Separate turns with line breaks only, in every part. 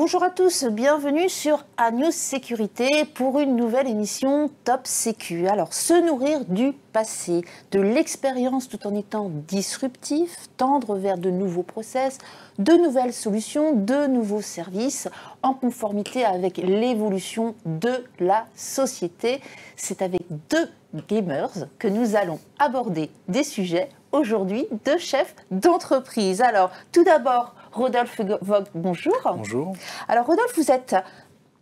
Bonjour à tous, bienvenue sur A-News Sécurité pour une nouvelle émission Top Sécu. Alors, se nourrir du passé, de l'expérience tout en étant disruptif, tendre vers de nouveaux process, de nouvelles solutions, de nouveaux services en conformité avec l'évolution de la société. C'est avec deux gamers que nous allons aborder des sujets aujourd'hui de chefs d'entreprise. Alors, tout d'abord, Rodolphe Vogt, bonjour.
Bonjour.
Alors, Rodolphe, vous êtes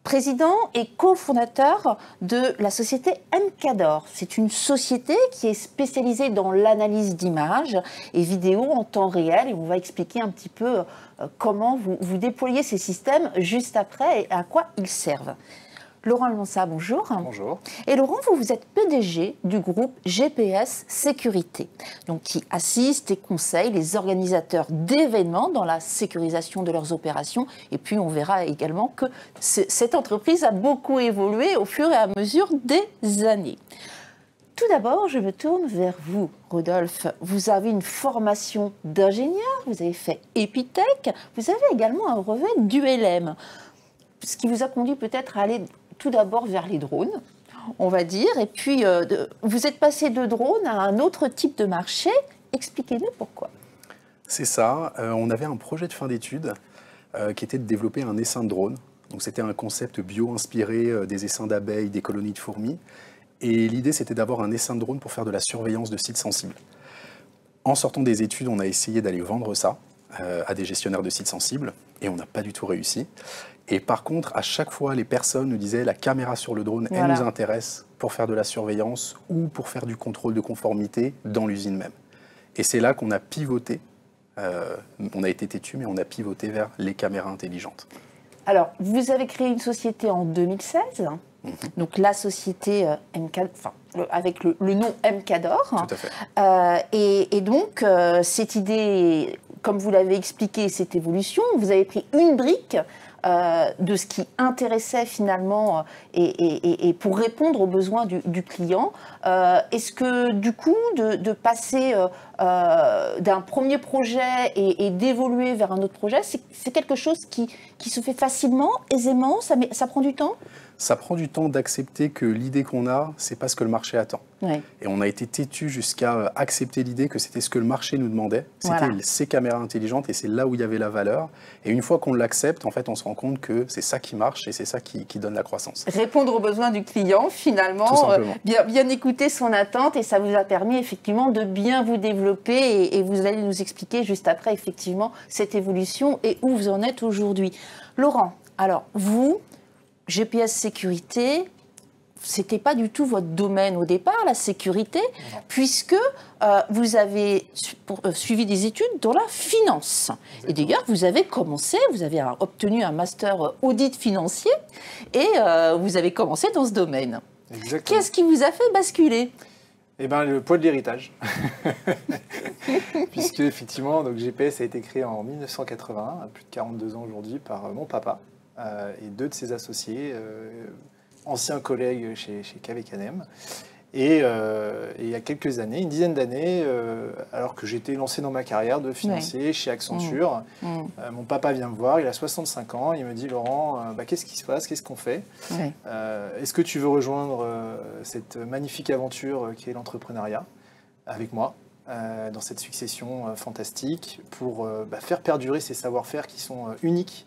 président et cofondateur de la société MCADOR. C'est une société qui est spécialisée dans l'analyse d'images et vidéos en temps réel. Et on va expliquer un petit peu comment vous déployez ces systèmes juste après et à quoi ils servent. Laurent Almansa, bonjour.
Bonjour.
Et Laurent, vous êtes PDG du groupe GPS Sécurité, donc qui assiste et conseille les organisateurs d'événements dans la sécurisation de leurs opérations. Et puis, on verra également que cette entreprise a beaucoup évolué au fur et à mesure des années. Tout d'abord, je me tourne vers vous, Rodolphe. Vous avez une formation d'ingénieur, vous avez fait Epitech, vous avez également un brevet d'ULM, ce qui vous a conduit peut-être à aller tout d'abord vers les drones, on va dire, et puis vous êtes passé de drone à un autre type de marché. Expliquez-nous pourquoi.
C'est ça, on avait un projet de fin d'études qui était de développer un essaim de drone. Donc c'était un concept bio inspiré des essaims d'abeilles, des colonies de fourmis. Et l'idée c'était d'avoir un essaim de drone pour faire de la surveillance de sites sensibles. En sortant des études, on a essayé d'aller vendre ça à des gestionnaires de sites sensibles et on n'a pas du tout réussi. Et par contre, à chaque fois, les personnes nous disaient la caméra sur le drone, elle nous intéresse pour faire de la surveillance ou pour faire du contrôle de conformité dans l'usine même. Et c'est là qu'on a pivoté. On a été têtu, mais on a pivoté vers les caméras intelligentes.
Alors, vous avez créé une société en 2016, donc la société avec le nom MCADOR.
Tout à fait.
Et donc, cette idée, comme vous l'avez expliqué, cette évolution, vous avez pris une brique de ce qui intéressait finalement et pour répondre aux besoins du client. Est-ce que du coup, de passer d'un premier projet et d'évoluer vers un autre projet, c'est quelque chose qui se fait facilement, aisément, ça prend du temps ?
Ça prend du temps d'accepter que l'idée qu'on a, c'est pas ce que le marché attend.
Ouais.
Et on a été têtu jusqu'à accepter l'idée que c'était ce que le marché nous demandait. C'était ces caméras intelligentes et c'est là où il y avait la valeur. Et une fois qu'on l'accepte, en fait, on se rend compte que c'est ça qui marche et c'est ça qui donne la croissance.
Répondre aux besoins du client, finalement, bien écouter son attente et ça vous a permis effectivement de bien vous développer et vous allez nous expliquer juste après effectivement cette évolution et où vous en êtes aujourd'hui. Laurent, alors vous, GPS Sécurité, c'était pas du tout votre domaine au départ, la sécurité, puisque vous avez suivi des études dans la finance. Exactement. Et d'ailleurs, vous avez obtenu un master audit financier et vous avez commencé dans ce domaine.
Exactement.
Qu'est-ce qui vous a fait basculer ?
Eh ben, le poids de l'héritage. Puisque, effectivement, donc, GPS a été créé en 1981, à plus de 42 ans aujourd'hui, par mon papa et deux de ses associés, anciens collègues chez KV-Canem. Et il y a quelques années, une dizaine d'années, alors que j'étais lancé dans ma carrière de financier chez Accenture, mon papa vient me voir, il a 65 ans, il me dit « Laurent, qu'est-ce qui se passe, qu'est-ce qu'on fait ? Est-ce que tu veux rejoindre cette magnifique aventure qui est l'entrepreneuriat avec moi dans cette succession fantastique pour faire perdurer ces savoir-faire qui sont uniques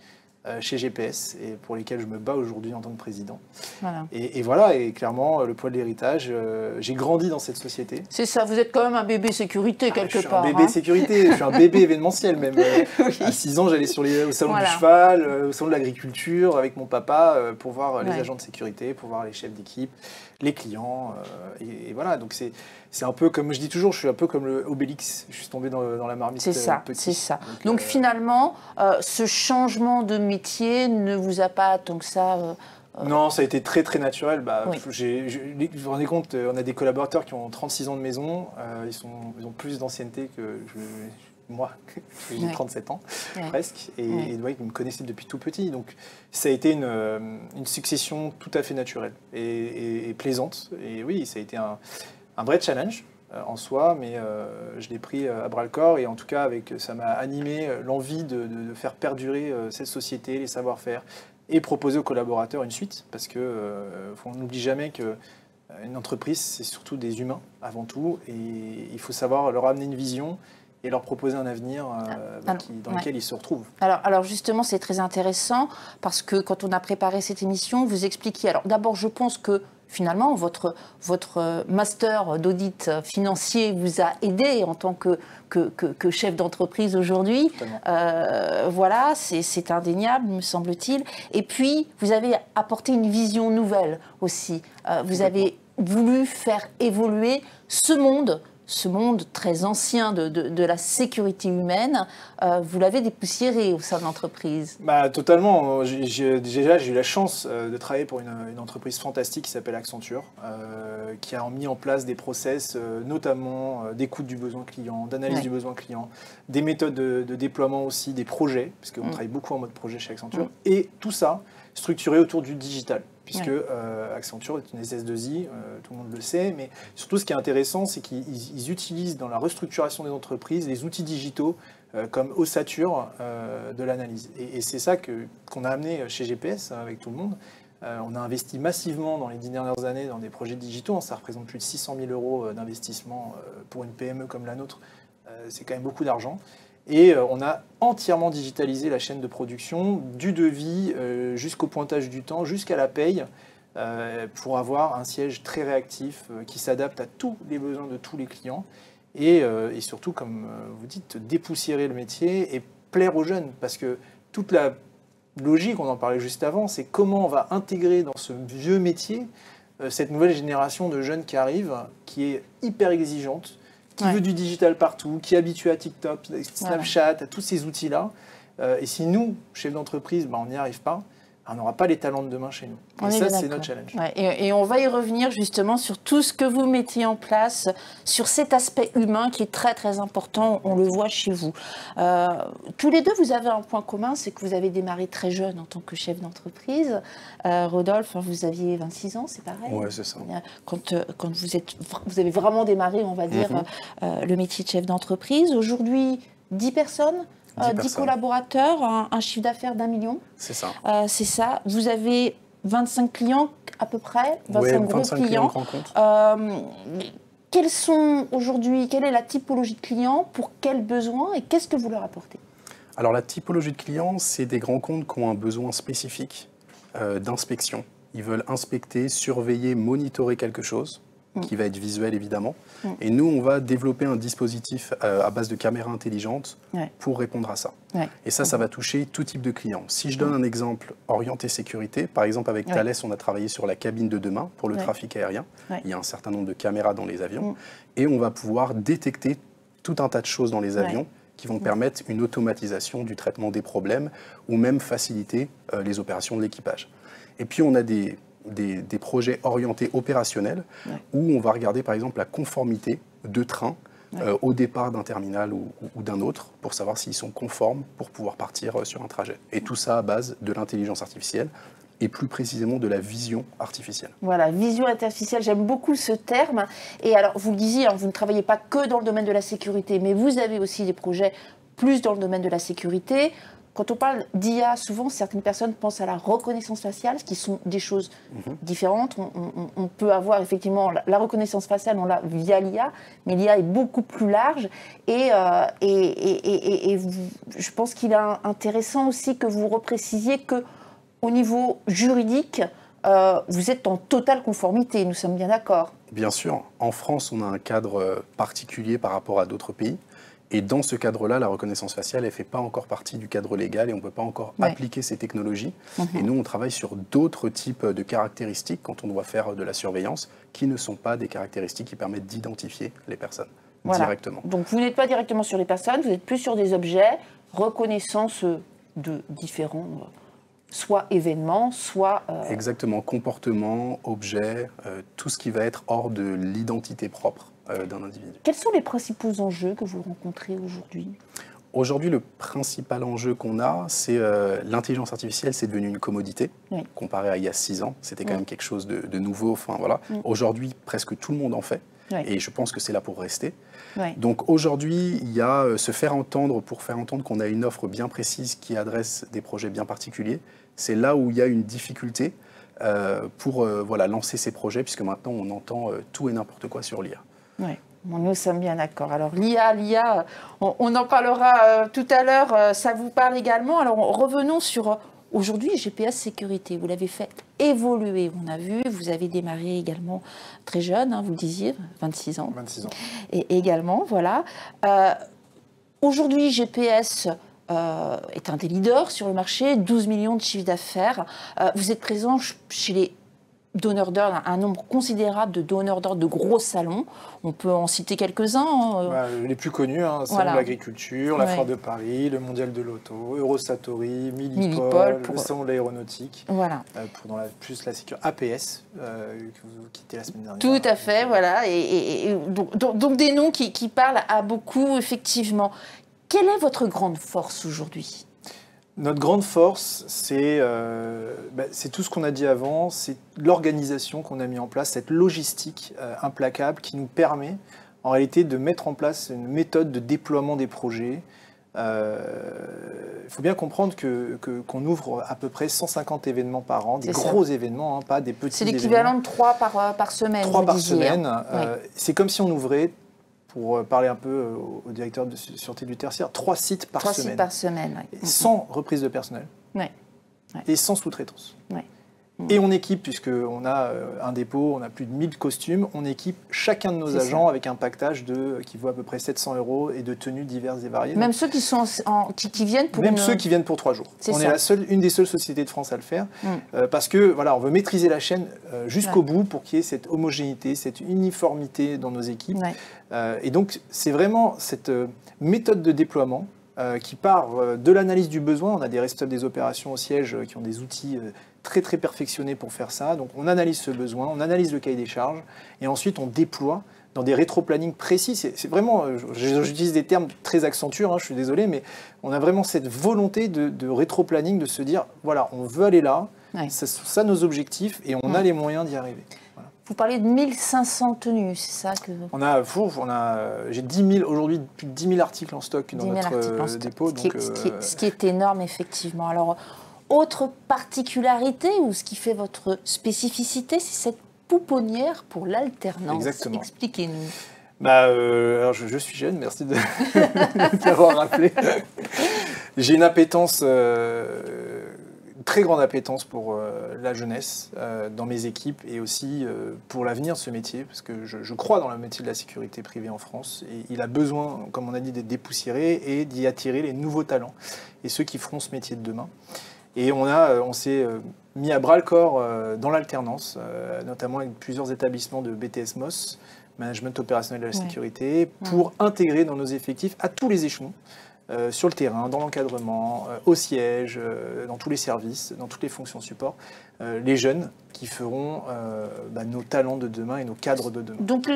chez GPS et pour lesquels je me bats aujourd'hui en tant que président. Voilà. Et voilà, et clairement, le poids de l'héritage, j'ai grandi dans cette société.
C'est ça, vous êtes quand même un bébé sécurité quelque part.
Je suis un bébé sécurité, je suis un bébé événementiel même. À 6 ans, j'allais au salon du cheval, au salon de l'agriculture avec mon papa pour voir les agents de sécurité, pour voir les chefs d'équipe, les clients. Et voilà, donc c'est un peu comme je dis toujours, je suis un peu comme le Obélix, je suis tombé dans la marmite.
C'est ça, c'est ça. Donc finalement, ce changement de métier ne vous a pas tant que ça...
Non, ça a été très très naturel. Vous vous rendez compte, on a des collaborateurs qui ont 36 ans de maison, ils ont plus d'ancienneté que moi, j'ai 37 ans presque, et ils me connaissaient depuis tout petit. Donc ça a été une succession tout à fait naturelle et plaisante. Et oui, ça a été un vrai challenge. en soi, mais je l'ai pris à bras-le-corps et en tout cas, ça m'a animé l'envie de faire perdurer cette société, les savoir-faire et proposer aux collaborateurs une suite parce qu'on n'oublie jamais qu'une entreprise, c'est surtout des humains avant tout et il faut savoir leur amener une vision et leur proposer un avenir dans lequel ils se retrouvent.
Alors justement, c'est très intéressant parce que quand on a préparé cette émission, vous expliquiez. Alors d'abord, je pense que finalement, votre master d'audit financier vous a aidé en tant que chef d'entreprise aujourd'hui. Voilà, c'est indéniable, me semble-t-il. Et puis, vous avez apporté une vision nouvelle aussi. Vous avez voulu faire évoluer ce monde très ancien de la sécurité humaine, vous l'avez dépoussiéré au sein de l'entreprise.
Totalement. Déjà, j'ai eu la chance de travailler pour une entreprise fantastique qui s'appelle Accenture, qui a mis en place des process, notamment d'écoute du besoin client, d'analyse du besoin client, des méthodes de déploiement aussi, des projets, parce qu'on travaille beaucoup en mode projet chez Accenture, et tout ça structuré autour du digital. Puisque Accenture est une SS2I, tout le monde le sait, mais surtout ce qui est intéressant, c'est qu'ils utilisent dans la restructuration des entreprises les outils digitaux comme ossature de l'analyse. Et c'est ça qu'on a amené chez GPS avec tout le monde. On a investi massivement dans les 10 dernières années dans des projets digitaux. Ça représente plus de 600 000 € d'investissement pour une PME comme la nôtre. C'est quand même beaucoup d'argent. Et on a entièrement digitalisé la chaîne de production, du devis jusqu'au pointage du temps, jusqu'à la paye, pour avoir un siège très réactif qui s'adapte à tous les besoins de tous les clients. Et surtout, comme vous dites, dépoussiérer le métier et plaire aux jeunes. Parce que toute la logique, on en parlait juste avant, c'est comment on va intégrer dans ce vieux métier cette nouvelle génération de jeunes qui arrive, qui est hyper exigeante, qui veut du digital partout, qui est habitué à TikTok, Snapchat, à tous ces outils-là. Et si nous, chefs d'entreprise, on n'y arrive pas, on n'aura pas les talents de demain chez nous. Et ça, c'est notre challenge.
Et on va y revenir justement sur tout ce que vous mettiez en place, sur cet aspect humain qui est très très important, on le voit chez vous. Tous les deux, vous avez un point commun, c'est que vous avez démarré très jeune en tant que chef d'entreprise. Rodolphe, vous aviez 26 ans, c'est pareil?
Oui, c'est ça.
Quand vous avez vraiment démarré, on va dire, le métier de chef d'entreprise. Aujourd'hui, 10 personnes 10 collaborateurs, un chiffre d'affaires d'1 million.
C'est ça.
C'est ça. Vous avez 25 clients à peu près,
25
gros clients. Quels sont aujourd'hui, quelle est la typologie de clients, pour quels besoins et qu'est-ce que vous leur apportez?
Alors la typologie de clients, c'est des grands comptes qui ont un besoin spécifique d'inspection. Ils veulent inspecter, surveiller, monitorer quelque chose qui va être visuel évidemment. Et nous, on va développer un dispositif à base de caméras intelligentes pour répondre à ça. Et ça va toucher tout type de clients. Si je donne un exemple orienté sécurité, par exemple avec Thales, on a travaillé sur la cabine de demain pour le trafic aérien. Il y a un certain nombre de caméras dans les avions. Et on va pouvoir détecter tout un tas de choses dans les avions qui vont permettre une automatisation du traitement des problèmes ou même faciliter les opérations de l'équipage. Et puis on a des projets orientés opérationnels où on va regarder par exemple la conformité de trains au départ d'un terminal ou d'un autre pour savoir s'ils sont conformes pour pouvoir partir sur un trajet. Et tout ça à base de l'intelligence artificielle et plus précisément de la vision artificielle.
Voilà, vision artificielle, j'aime beaucoup ce terme. Et alors, vous le disiez, vous ne travaillez pas que dans le domaine de la sécurité, mais vous avez aussi des projets plus dans le domaine de la sécurité. Quand on parle d'IA, souvent, certaines personnes pensent à la reconnaissance faciale, ce qui sont des choses différentes. On peut avoir effectivement la reconnaissance faciale, on l'a via l'IA, mais l'IA est beaucoup plus large. Et je pense qu'il est intéressant aussi que vous reprécisiez qu'au niveau juridique, vous êtes en totale conformité, nous sommes bien d'accord.
Bien sûr. En France, on a un cadre particulier par rapport à d'autres pays. Et dans ce cadre-là, la reconnaissance faciale, elle ne fait pas encore partie du cadre légal et on ne peut pas encore appliquer ces technologies. Et nous, on travaille sur d'autres types de caractéristiques quand on doit faire de la surveillance qui ne sont pas des caractéristiques qui permettent d'identifier les personnes directement.
Donc vous n'êtes pas directement sur les personnes, vous êtes plus sur des objets, reconnaissance de différents, soit événements, soit...
Exactement, comportement, objet, tout ce qui va être hors de l'identité propre d'un individu.
Quels sont les principaux enjeux que vous rencontrez aujourd'hui ?
Aujourd'hui, le principal enjeu qu'on a, c'est l'intelligence artificielle, c'est devenu une commodité. Comparé à il y a 6 ans, c'était quand même quelque chose de nouveau. Enfin, voilà. Aujourd'hui, presque tout le monde en fait.
Ouais.
Et je pense que c'est là pour rester.
Ouais.
Donc aujourd'hui, il y a se faire entendre pour faire entendre qu'on a une offre bien précise qui adresse des projets bien particuliers. C'est là où il y a une difficulté pour lancer ces projets, puisque maintenant on entend tout et n'importe quoi sur l'IA.
Ouais. Bon, nous sommes bien d'accord. Alors l'IA, on en parlera tout à l'heure, ça vous parle également. Alors revenons sur aujourd'hui GPS sécurité. Vous l'avez fait évoluer, on a vu, vous avez démarré également très jeune, hein, vous le disiez, 26 ans.
26 ans.
Et également, voilà. Aujourd'hui GPS est un des leaders sur le marché, 12 millions de chiffre d'affaires. Vous êtes présent chez les donneurs d'ordre, un nombre considérable de donneurs d'ordre de gros salons. On peut en citer quelques-uns.
Les plus connus, Salon de l'agriculture, la Foire de Paris, le Mondial de l'Auto, Eurosatory, Millipol, le Salon de l'aéronautique.
Voilà.
Pour plus la sécurité, APS, que vous quittez la semaine dernière.
Tout à fait, voilà. Et donc des noms qui parlent à beaucoup, effectivement. Quelle est votre grande force aujourd'hui ?
Notre grande force, c'est tout ce qu'on a dit avant, c'est l'organisation qu'on a mis en place, cette logistique implacable qui nous permet en réalité de mettre en place une méthode de déploiement des projets. Il faut bien comprendre qu'on ouvre à peu près 150 événements par an, des gros événements, pas des petits événements.
C'est l'équivalent de 3 par semaine.
3 par semaine. C'est comme si on ouvrait, pour parler un peu au directeur de sûreté du tertiaire, 3 sites par semaine.
3 sites par semaine, oui.
Sans reprise de personnel.
Ouais.
Et sans sous-traitance.
Ouais.
Et on équipe, puisqu'on a un dépôt, on a plus de 1000 costumes, on équipe chacun de nos agents avec un pactage qui vaut à peu près 700 € et de tenues diverses et variées.
Même ceux qui viennent pour
ceux qui viennent pour 3 jours. On est une des seules sociétés de France à le faire, parce que on veut maîtriser la chaîne jusqu'au bout pour qu'il y ait cette homogénéité, cette uniformité dans nos équipes. Et donc, c'est vraiment cette méthode de déploiement qui part de l'analyse du besoin. On a des responsables des opérations au siège qui ont des outils très très perfectionnés pour faire ça. Donc on analyse ce besoin, on analyse le cahier des charges et ensuite on déploie dans des rétro-plannings précis. C'est vraiment, j'utilise des termes très accentués, je suis désolé, mais on a vraiment cette volonté de rétro-planning, de se dire, voilà, on veut aller là, ce sont ça nos objectifs et on a les moyens d'y arriver. Voilà.
Vous parlez de 1500 tenues, c'est ça que...
J'ai 10 000, aujourd'hui, plus de 10 000 articles en stock dans notre dépôt.
Ce qui est énorme, effectivement. Alors, autre particularité ou ce qui fait votre spécificité, c'est cette pouponnière pour l'alternance.
Exactement.
Expliquez-nous.
Alors je suis jeune, merci de m'avoir rappelé. J'ai une appétence, une très grande appétence pour la jeunesse dans mes équipes et aussi pour l'avenir de ce métier, parce que je crois dans le métier de la sécurité privée en France et il a besoin, comme on a dit, d'être dépoussiéré et d'y attirer les nouveaux talents et ceux qui feront ce métier de demain. Et on s'est mis à bras le corps dans l'alternance, notamment avec plusieurs établissements de BTS MOS, Management Opérationnel de la Sécurité, pour intégrer dans nos effectifs à tous les échelons, sur le terrain, dans l'encadrement, au siège, dans tous les services, dans toutes les fonctions support, les jeunes qui feront nos talents de demain et nos cadres de demain.
Donc,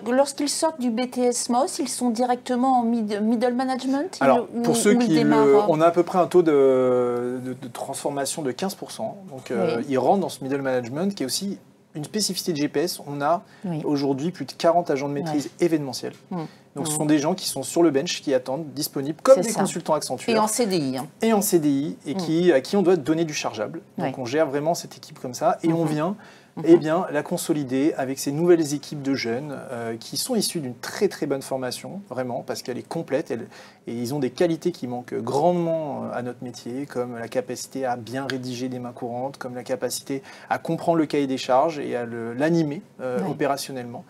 lorsqu'ils sortent du BTS MOS, ils sont directement en middle management?
Alors, pour ceux on a à peu près un taux de transformation de 15%. Donc, ils rentrent dans ce middle management qui est aussi une spécificité de GPS. On a aujourd'hui plus de 40 agents de maîtrise événementiels. Donc, ce sont des gens qui sont sur le bench, qui attendent, disponibles, comme des consultants Accenture.
Et en CDI.
Et en CDI, et à qui on doit donner du chargeable. Donc, on gère vraiment cette équipe comme ça. Et on vient la consolider avec ces nouvelles équipes de jeunes qui sont issus d'une très très bonne formation, vraiment, parce qu'elle est complète. Et ils ont des qualités qui manquent grandement à notre métier, comme la capacité à bien rédiger des mains courantes, comme la capacité à comprendre le cahier des charges et à l'animer opérationnellement.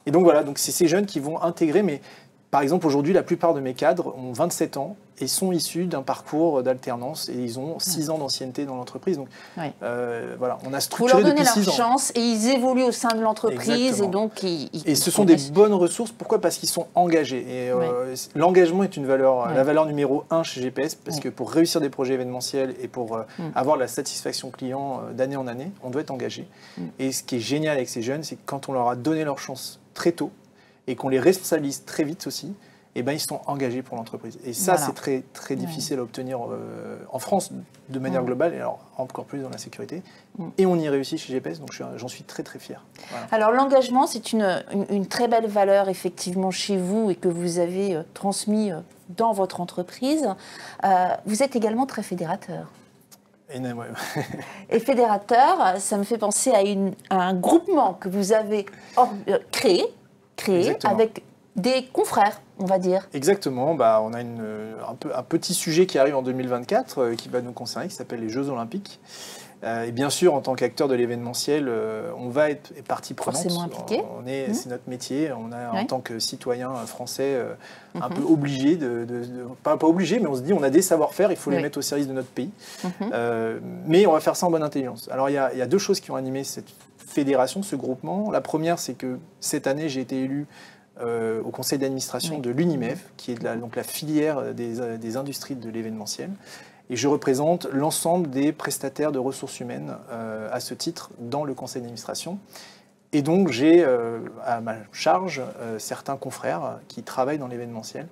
Et donc voilà, c'est ces jeunes qui vont intégrer, mais par exemple aujourd'hui la plupart de mes cadres ont 27 ans et sont issus d'un parcours d'alternance et ils ont 6 ans d'ancienneté dans l'entreprise. Donc voilà, on a structuré depuis 6 ans. Vous leur donnez leur
chance et ils évoluent au sein de l'entreprise. Et donc
et ce sont des bonnes ressources, pourquoi ? Parce qu'ils sont engagés. Et l'engagement est une valeur, la valeur numéro 1 chez GPS, parce que pour réussir des projets événementiels et pour avoir la satisfaction client d'année en année, on doit être engagé. Et ce qui est génial avec ces jeunes, c'est que quand on leur a donné leur chance très tôt, et qu'on les responsabilise très vite aussi, eh ben, ils sont engagés pour l'entreprise. Et ça,
Voilà.
c'est très, très difficile à obtenir en France de manière globale, et alors encore plus dans la sécurité. Et on y réussit chez GPS, donc j'en suis très, très fier. Voilà.
Alors l'engagement, c'est une très belle valeur effectivement chez vous et que vous avez transmis dans votre entreprise. Vous êtes également très fédérateur. Et fédérateur, ça me fait penser à un groupement que vous avez créé avec des confrères, on va dire.
Exactement. Bah, on a un petit sujet qui arrive en 2024 qui va nous concerner, qui s'appelle les Jeux Olympiques. Et bien sûr, en tant qu'acteur de l'événementiel, on va être partie prenante.
Forcément impliqué.
C'est notre métier. On a, en tant que citoyen français, un peu obligé, pas obligé, mais on se dit on a des savoir-faire, il faut les mettre au service de notre pays. Mais on va faire ça en bonne intelligence. Alors, il y a deux choses qui ont animé cette fédération, ce groupement. La première, c'est que cette année, j'ai été élu au conseil d'administration de l'UNIMEF, qui est donc la filière des industries de l'événementiel. Et je représente l'ensemble des prestataires de ressources humaines à ce titre dans le conseil d'administration. Et donc j'ai à ma charge certains confrères qui travaillent dans l'événementiel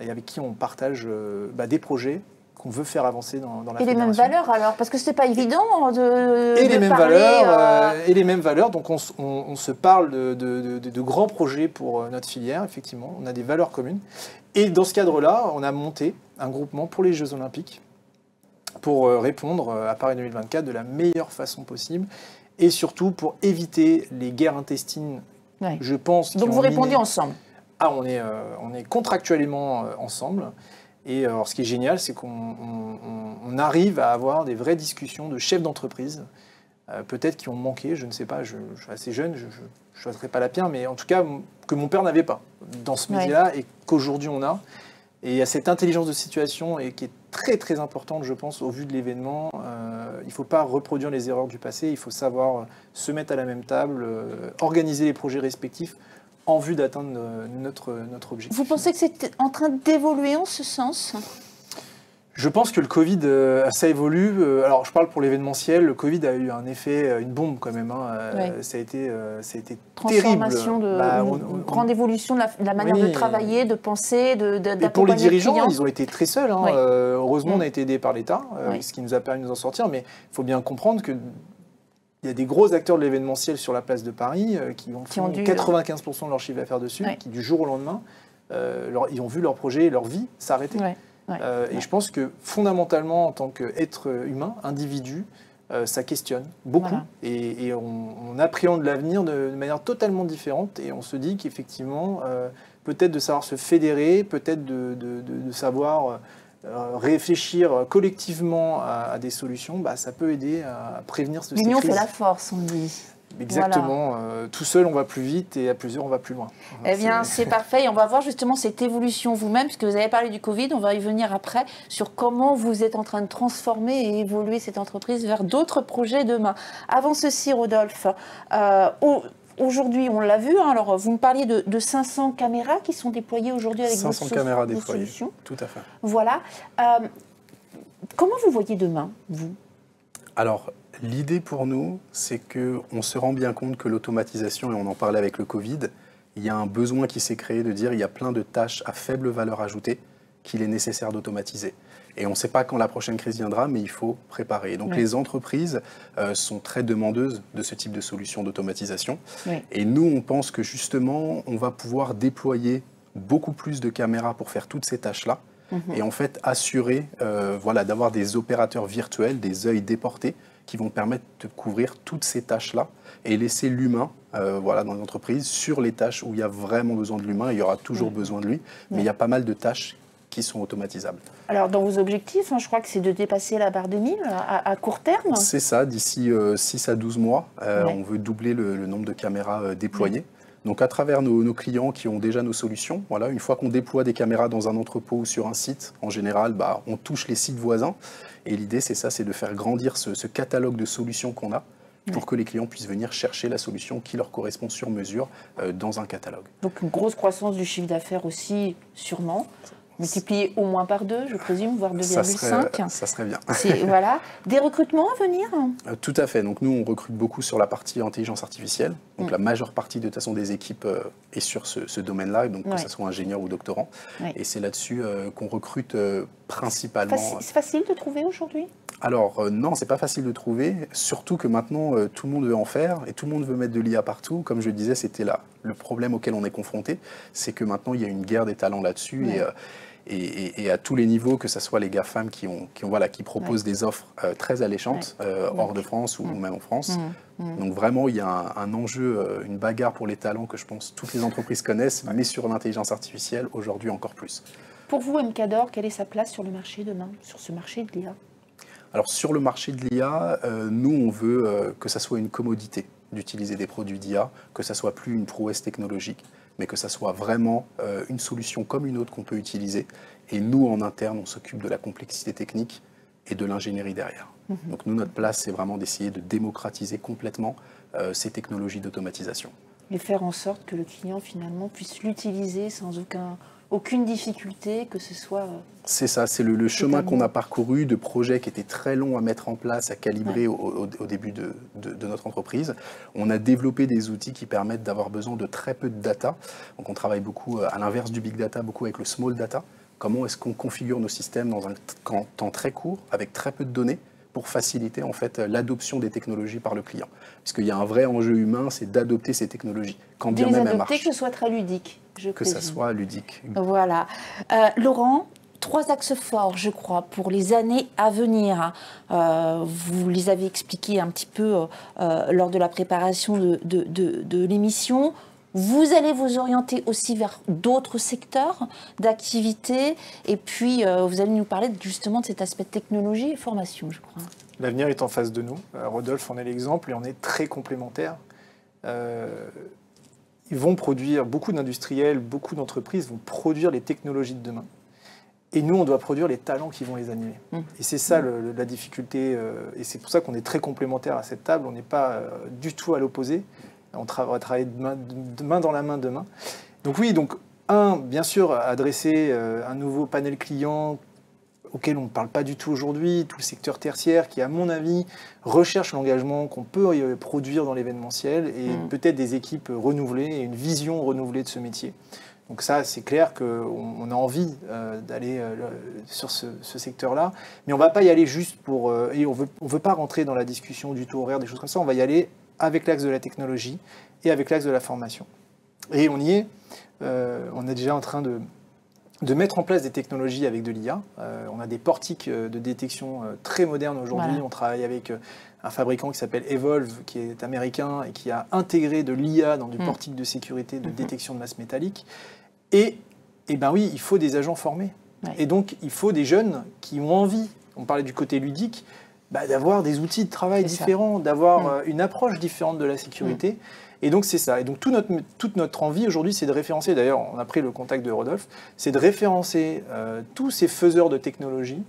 et avec qui on partage des projets qu'on veut faire avancer dans la fédération.
Et les mêmes valeurs alors, parce que ce n'est pas évident de
Et les mêmes valeurs, donc on se parle de grands projets pour notre filière, effectivement, on a des valeurs communes. Et dans ce cadre-là, on a monté un groupement pour les Jeux Olympiques pour répondre à Paris 2024 de la meilleure façon possible et surtout pour éviter les guerres intestines, je pense.
Donc vous répondez ensemble.
Ah, on est contractuellement ensemble. Et alors, ce qui est génial, c'est qu'on arrive à avoir des vraies discussions de chefs d'entreprise, peut-être qui ont manqué, je ne sais pas, je suis assez jeune, je ne choisirai pas la pierre, mais en tout cas, que mon père n'avait pas dans ce métier-là et qu'aujourd'hui on a. Et il y a cette intelligence de situation et qui est très très importante, je pense, au vu de l'événement. Il ne faut pas reproduire les erreurs du passé, il faut savoir se mettre à la même table, organiser les projets respectifs en vue d'atteindre notre objectif.
Vous pensez que c'est en train d'évoluer en ce sens ?
Je pense que le Covid, ça évolue. Alors, je parle pour l'événementiel. Le Covid a eu un effet, une bombe quand même. Ça a été
transformation
terrible.
Une grande évolution de la manière de travailler, de penser, d'accompagner.
Et pour les dirigeants,
le client.
ils ont été très seuls. Heureusement, on a été aidés par l'État, ce qui nous a permis de nous en sortir. Mais il faut bien comprendre que il y a des gros acteurs de l'événementiel sur la place de Paris qui ont 95% de leur chiffre d'affaires dessus, qui du jour au lendemain, ils ont vu leur projet et leur vie s'arrêter. Et je pense que fondamentalement, en tant qu'être humain, individu, ça questionne beaucoup. Voilà. Et on appréhende l'avenir de manière totalement différente. Et on se dit qu'effectivement, peut-être de savoir se fédérer, peut-être de savoir réfléchir collectivement à des solutions, ça peut aider à prévenir ce
L'union fait la force, on dit.
Exactement. Voilà. Tout seul, on va plus vite et à plusieurs, on va plus loin.
Eh bien, c'est parfait. Et on va voir justement cette évolution vous-même, puisque vous avez parlé du Covid. On va y venir après sur comment vous êtes en train de transformer et évoluer cette entreprise vers d'autres projets demain. Avant ceci, Rodolphe, aujourd'hui, on l'a vu. Alors, vous me parliez de 500 caméras qui sont déployées aujourd'hui avec
500 caméras déployées. Tout à fait.
Voilà. Comment vous voyez demain, vous ?
Alors, l'idée pour nous, c'est qu'on se rend bien compte que l'automatisation, et on en parlait avec le Covid, il y a un besoin qui s'est créé de dire qu'il y a plein de tâches à faible valeur ajoutée qu'il est nécessaire d'automatiser. Et on ne sait pas quand la prochaine crise viendra, mais il faut préparer. Et donc les entreprises sont très demandeuses de ce type de solution d'automatisation. Et nous, on pense que justement, on va pouvoir déployer beaucoup plus de caméras pour faire toutes ces tâches-là. Et en fait, assurer d'avoir des opérateurs virtuels, des œils déportés, qui vont permettre de couvrir toutes ces tâches-là et laisser l'humain dans l'entreprise sur les tâches où il y a vraiment besoin de l'humain. Il y aura toujours besoin de lui, mais il y a pas mal de tâches qui sont automatisables.
Alors, dans vos objectifs, je crois que c'est de dépasser la barre des 1000 à court terme.
C'est ça, d'ici 6 à 12 mois, on veut doubler le nombre de caméras déployées. Donc à travers nos clients qui ont déjà nos solutions, une fois qu'on déploie des caméras dans un entrepôt ou sur un site, en général, on touche les sites voisins. Et l'idée, c'est ça, c'est de faire grandir ce catalogue de solutions qu'on a pour que les clients puissent venir chercher la solution qui leur correspond sur mesure dans un catalogue.
Donc une grosse croissance du chiffre d'affaires aussi, sûrement. multiplié au moins par 2, je présume, voire 2,5.
Ça serait bien.
Voilà. Des recrutements à venir?
Tout à fait. Donc nous, on recrute beaucoup sur la partie intelligence artificielle. Donc la majeure partie de toute façon des équipes est sur ce domaine-là, donc que ce soit ingénieur ou doctorant. Et c'est là-dessus qu'on recrute principalement.
C'est facile de trouver aujourd'hui?
Alors non, c'est pas facile de trouver, surtout que maintenant tout le monde veut en faire et tout le monde veut mettre de l'IA partout. Comme je le disais, c'était là le problème auquel on est confronté, c'est que maintenant il y a une guerre des talents là-dessus et à tous les niveaux, que ce soit les GAFAM qui proposent des offres très alléchantes hors de France ou même en France. Donc vraiment, il y a un enjeu, une bagarre pour les talents que je pense toutes les entreprises connaissent, mais sur l'intelligence artificielle aujourd'hui encore plus.
Pour vous, MKDOR, quelle est sa place sur le marché demain, sur ce marché de l'IA?
Alors sur le marché de l'IA, nous on veut que ça soit une commodité d'utiliser des produits d'IA, que ça soit plus une prouesse technologique, mais que ça soit vraiment une solution comme une autre qu'on peut utiliser. Et nous en interne, on s'occupe de la complexité technique et de l'ingénierie derrière. Donc nous, notre place, c'est vraiment d'essayer de démocratiser complètement ces technologies d'automatisation.
Et faire en sorte que le client finalement puisse l'utiliser sans aucune difficulté, que ce soit...
C'est ça, c'est le chemin qu'on a parcouru de projets qui étaient très longs à mettre en place, à calibrer au début de notre entreprise. On a développé des outils qui permettent d'avoir besoin de très peu de data. Donc on travaille beaucoup, à l'inverse du big data, beaucoup avec le small data. Comment est-ce qu'on configure nos systèmes dans un temps très court, avec très peu de données, pour faciliter en fait l'adoption des technologies par le client. Puisqu'il y a un vrai enjeu humain, c'est d'adopter ces technologies, quand bien même elles marchent.
Que ce soit très ludique,
que ça soit ludique.
Voilà. Laurent, 3 axes forts, je crois, pour les années à venir. Vous les avez expliqués un petit peu lors de la préparation de l'émission. Vous allez vous orienter aussi vers d'autres secteurs d'activité et puis vous allez nous parler justement de cet aspect technologie et formation, je crois.
L'avenir est en face de nous. Rodolphe en est l'exemple et on est très complémentaires. Ils vont produire, beaucoup d'industriels, beaucoup d'entreprises vont produire les technologies de demain. Et nous, on doit produire les talents qui vont les animer. Et c'est ça la difficulté. Et c'est pour ça qu'on est très complémentaires à cette table. On n'est pas du tout à l'opposé. On va travailler de main dans la main demain. Donc oui, bien sûr, adresser un nouveau panel client auquel on ne parle pas du tout aujourd'hui, tout le secteur tertiaire qui, à mon avis, recherche l'engagement qu'on peut produire dans l'événementiel et peut-être des équipes renouvelées et une vision renouvelée de ce métier. Donc ça, c'est clair qu'on a envie d'aller sur ce secteur-là, mais on ne va pas y aller juste pour... et on veut pas rentrer dans la discussion du taux horaire, des choses comme ça, on va y aller avec l'axe de la technologie et avec l'axe de la formation. Et on y est. On est déjà en train de mettre en place des technologies avec de l'IA. On a des portiques de détection très modernes aujourd'hui. Voilà. On travaille avec un fabricant qui s'appelle Evolve, qui est américain et qui a intégré de l'IA dans du portique de sécurité de détection de masse métallique. Et ben oui, il faut des agents formés. Ouais. Et donc, il faut des jeunes qui ont envie, on parlait du côté ludique, d'avoir des outils de travail différents, d'avoir une approche différente de la sécurité. Et donc, c'est ça. Et donc, toute notre envie aujourd'hui, c'est de référencer, d'ailleurs, on a pris le contact de Rodolphe, c'est de référencer tous ces faiseurs de technologie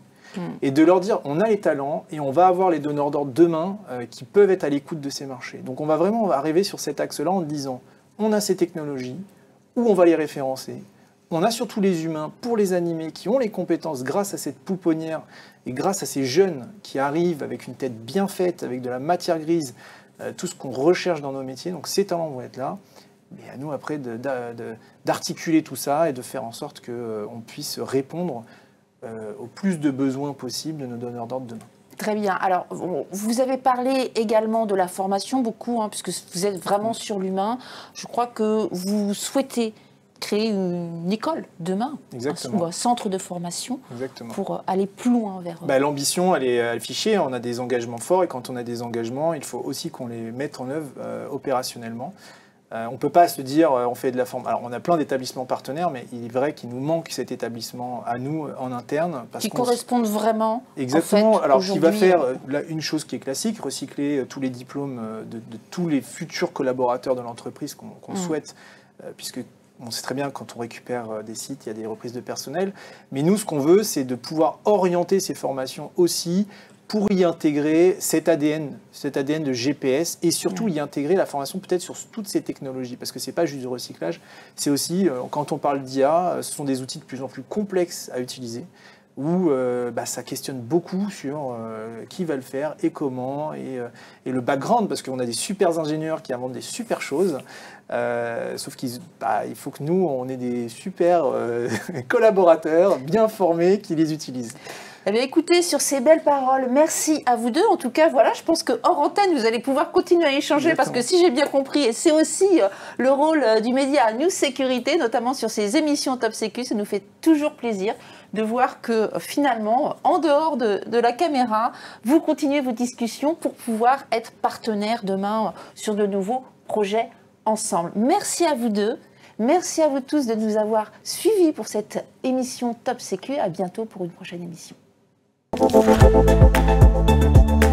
et de leur dire, on a les talents et on va avoir les donneurs d'ordre demain qui peuvent être à l'écoute de ces marchés. Donc, on va vraiment arriver sur cet axe-là en disant, on a ces technologies, où on va les référencer. On a surtout les humains pour les animer, qui ont les compétences grâce à cette pouponnière et grâce à ces jeunes qui arrivent avec une tête bien faite, avec de la matière grise, tout ce qu'on recherche dans nos métiers. Donc ces talents vont être là. Mais à nous après d'articuler tout ça et de faire en sorte qu'on puisse répondre au plus de besoins possibles de nos donneurs d'ordre demain.
Très bien. Alors, vous avez parlé également de la formation, beaucoup, puisque vous êtes vraiment sur l'humain. Je crois que vous souhaitez créer une école demain, un centre de formation.
Exactement.
Pour aller plus loin vers...
L'ambition, elle est affichée, on a des engagements forts et quand on a des engagements, il faut aussi qu'on les mette en œuvre opérationnellement. On ne peut pas se dire on fait de la formation. Alors on a plein d'établissements partenaires, mais il est vrai qu'il nous manque cet établissement à nous en interne.
Qui correspondent vraiment.
Exactement.
En fait,
alors qui va faire une chose qui est classique, recycler tous les diplômes de tous les futurs collaborateurs de l'entreprise qu'on souhaite, puisque On sait très bien quand on récupère des sites, il y a des reprises de personnel. Mais nous, ce qu'on veut, c'est de pouvoir orienter ces formations aussi pour y intégrer cet ADN de GPS et surtout y intégrer la formation peut-être sur toutes ces technologies. Parce que ce n'est pas juste du recyclage, c'est aussi, quand on parle d'IA, ce sont des outils de plus en plus complexes à utiliser, où ça questionne beaucoup sur qui va le faire et comment, et le background, parce qu'on a des super ingénieurs qui inventent des super choses, sauf qu'il faut que nous, on ait des super collaborateurs bien formés qui les utilisent.
Eh bien, écoutez, sur ces belles paroles, merci à vous deux. En tout cas, voilà, je pense que hors antenne, vous allez pouvoir continuer à échanger. Exactement. Parce que si j'ai bien compris, et c'est aussi le rôle du média News Sécurité, notamment sur ces émissions Top Sécu, ça nous fait toujours plaisir de voir que finalement, en dehors de la caméra, vous continuez vos discussions pour pouvoir être partenaires demain sur de nouveaux projets ensemble. Merci à vous deux. Merci à vous tous de nous avoir suivis pour cette émission Top Sécu. À bientôt pour une prochaine émission. Thank you.